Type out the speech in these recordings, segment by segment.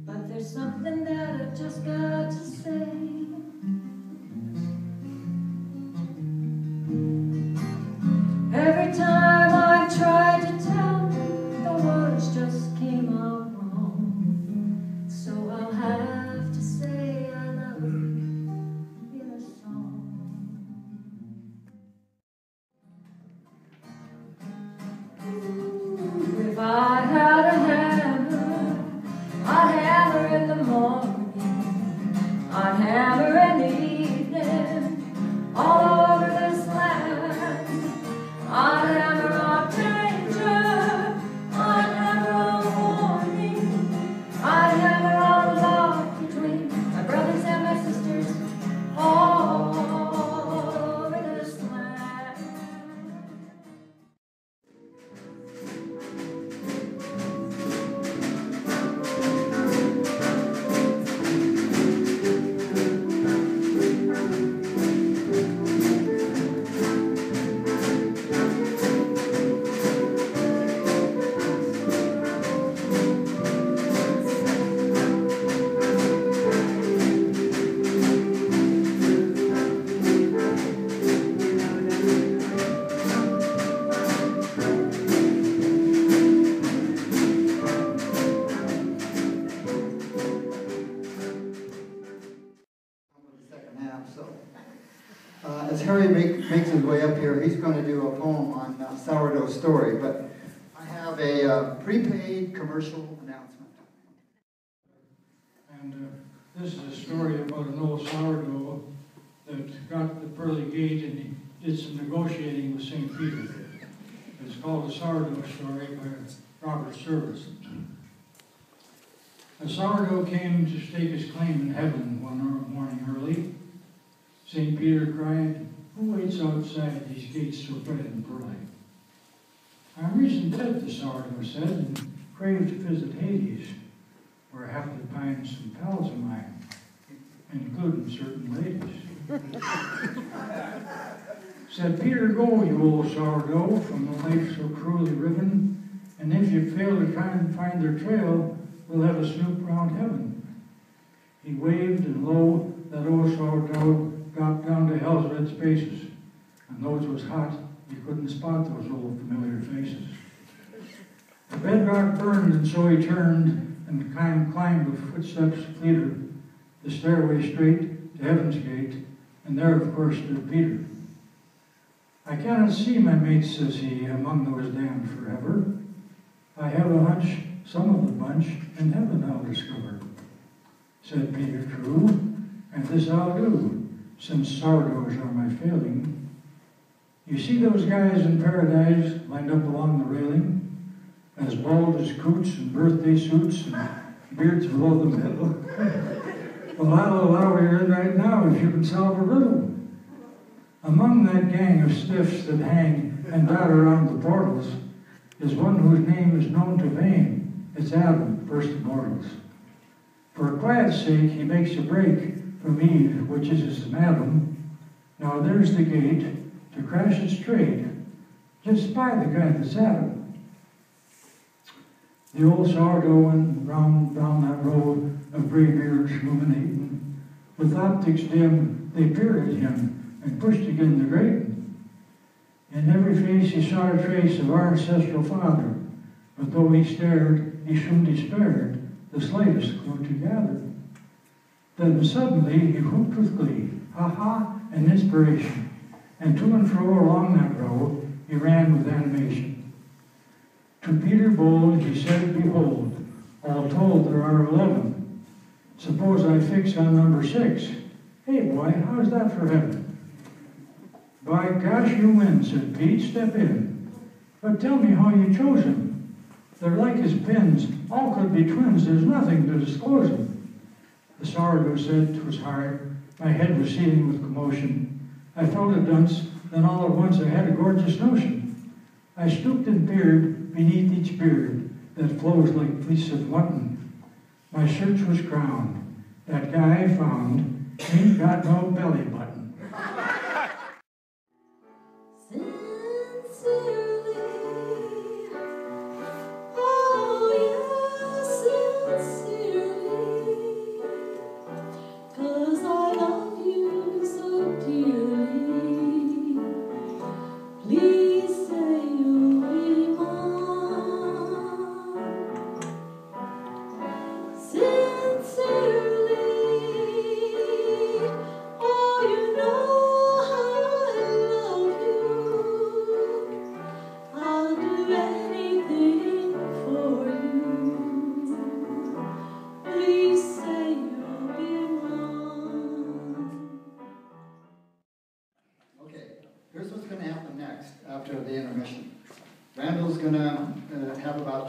but there's something that I've just got to say. Every time I tried to tell, the words just came out wrong. So I'll have to say I love you in a song. If I had a hammer, I'd hammer in the morning, I'd hammer in the evening, all over this land. I'd hammer on danger, I'd hammer on warning, I'd hammer on love between my brothers and my sisters, all over this land. As Harry makes his way up here, he's going to do a poem on sourdough story, but I have a prepaid commercial announcement. And this is a story about an old sourdough that got the pearly gate and he did some negotiating with St. Peter. It's called A Sourdough Story by Robert Service. A sourdough came to stake his claim in heaven one morning early. St. Peter cried, "Who waits outside these gates so bright and pearly?" "I'm risen dead," the sourdough said, "and crave to visit Hades, where I happen to find some pals of mine, including certain ladies." Said Peter, "Go, you old sourdough, from a life so cruelly riven, and if you fail to try and find their trail, we'll have a snoop round heaven." He waved, and lo, that old sourdough got down to hell's red spaces, and though it was hot, you couldn't spot those old familiar faces. The bedrock burned, and so he turned and climbed with footsteps fleeter the stairway straight to heaven's gate, and there, of course, stood Peter. "I cannot see my mates," says he, "among those damned forever. I have a hunch some of the bunch in heaven I'll discover." Said Peter, "True, and this I'll do, since sourdoughs are my failing. You see those guys in paradise lined up along the railing, as bald as coots in birthday suits and beards below the middle? Well, I'll allow you're in right now if you can solve a riddle. Among that gang of stiffs that hang and dot around the portals is one whose name is known to fame. It's Adam, first of mortals. For quiet's sake, he makes a break from Eve, which is his madam. Now there's the gate to crash it straight. Just spy the guy that's at him." The old sourdough went round down that road of graybeards ruminating. With optics dim, they peered at him and pushed again the grating. In every face he saw a trace of our ancestral father, but though he stared, he soon despaired the slightest clue to gather. Then suddenly he whooped with glee, ha-ha, and inspiration, and to and fro along that row he ran with animation. To Peter bold he said, "Behold, all told there are 11. Suppose I fix on number 6. Hey boy, how's that for heaven?" "By gosh, you win," said Pete, "step in. But tell me how you chose him. They're like as pins, all could be twins, there's nothing to disclose them." The sourdough said 'twas hard, my head was seething with commotion. I felt a dunce, then all at once I had a gorgeous notion. I stooped and peered beneath each beard that flows like fleece of mutton. My search was crowned. That guy I found ain't got no belly button. Sincerely, oh yes,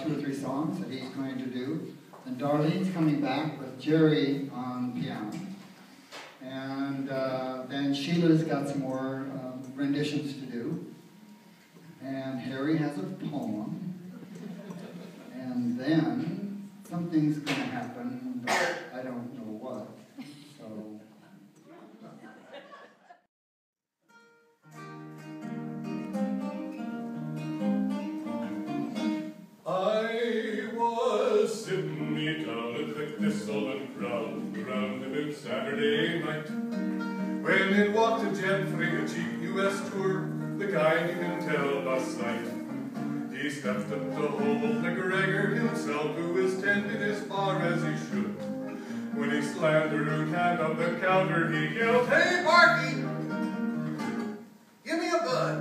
2 or 3 songs that he's going to do. And Darlene's coming back with Jerry on piano. And then Sheila's got some more renditions to do. And Harry has a poem. And then something's going to happen, but I don't know what. So. I was sitting me down at the thistle and ground around about Saturday night, when in walked a gent frae a cheap US tour, the guy you can tell by sight. He stepped up to hold McGregor himself, who was tending as far as he should. When he slammed the root hand on the counter, he yelled, "Hey, Barky! Give me a bud!"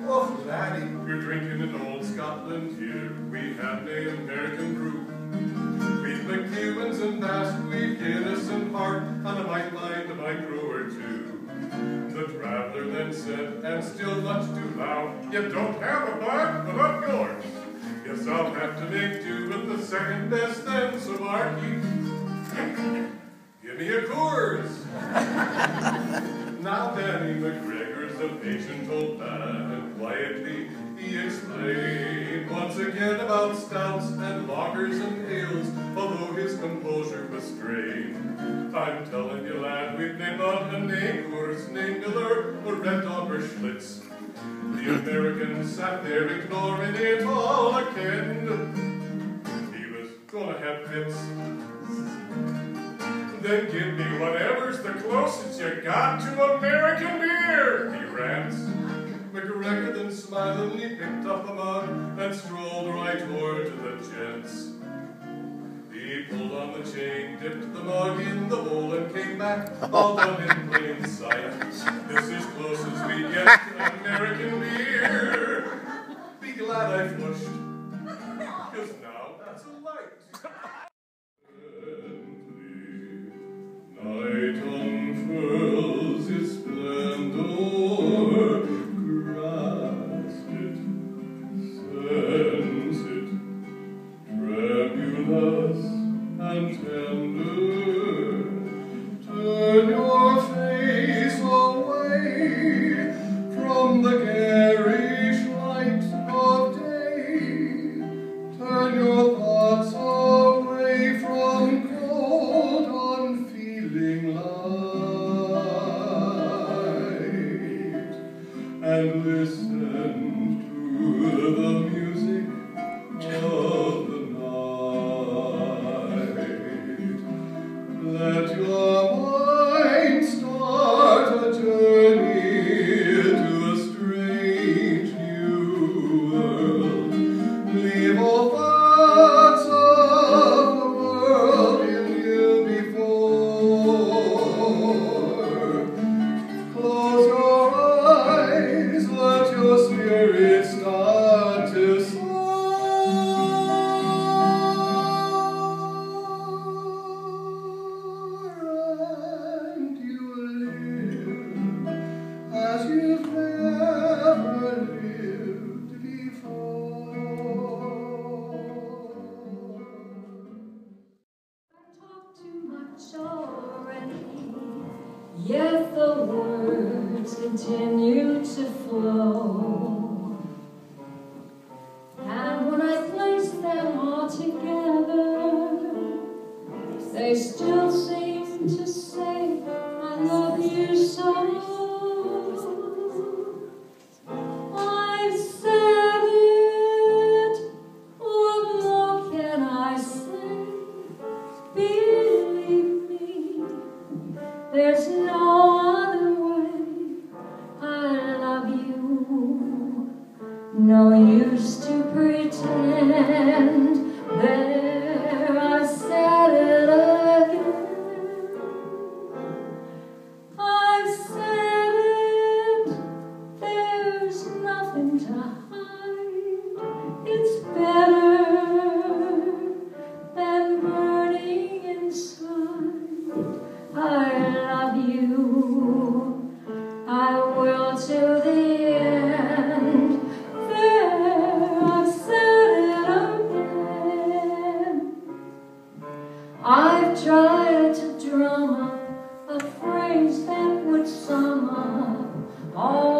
"Oh, laddie, you're drinking an old Scotland here. We have nae American brew. We've McEwans and Bass, we've Guinness and Hart, and I might mind a micro or two." The traveller then said, and still much too loud, "You don't have a bud, but up yours. Guess I'll have to make do with the second best then, so Marky, give me a Coors." Now Danny McGregor's a patient old man, and quietly he explained once again about stouts and lagers and ales, although his composure was strained. "I'm telling you, lad, we've nae not a nae Coors, nae Miller, or Red Dog or Schlitz." The American sat there ignoring it all again. He was gonna have fits. "Then give me whatever's the closest you got to American beer," he rants. McGregor then smilingly picked up a mug and strolled right over to the gents. He pulled on the chain, dipped the mug in the bowl, and came back, all done in plain sight. "This is close as we get to American beer. Be glad I flushed, 'cause now that's a light." Night unfurls its splendor, grasp it, sense it, tremulous and tender. Turn your face away from the garish light of day. Turn your thoughts away from cold, unfeeling light, and listen to the music of the night. Let your mind start a journey to a strange new world. Leave all thoughts of the world you knew before. Close your eyes, let your spirit start to soar. And you live as you've never lived before. I talk too much already. Yet the words continue to flow. And when I place them all together, they still seem to say, "I love you so." I've said it, what more can I say? Believe me, there's no other way. I love you. No use to pretend. There, I said it again. tried to drum up a phrase that would sum up all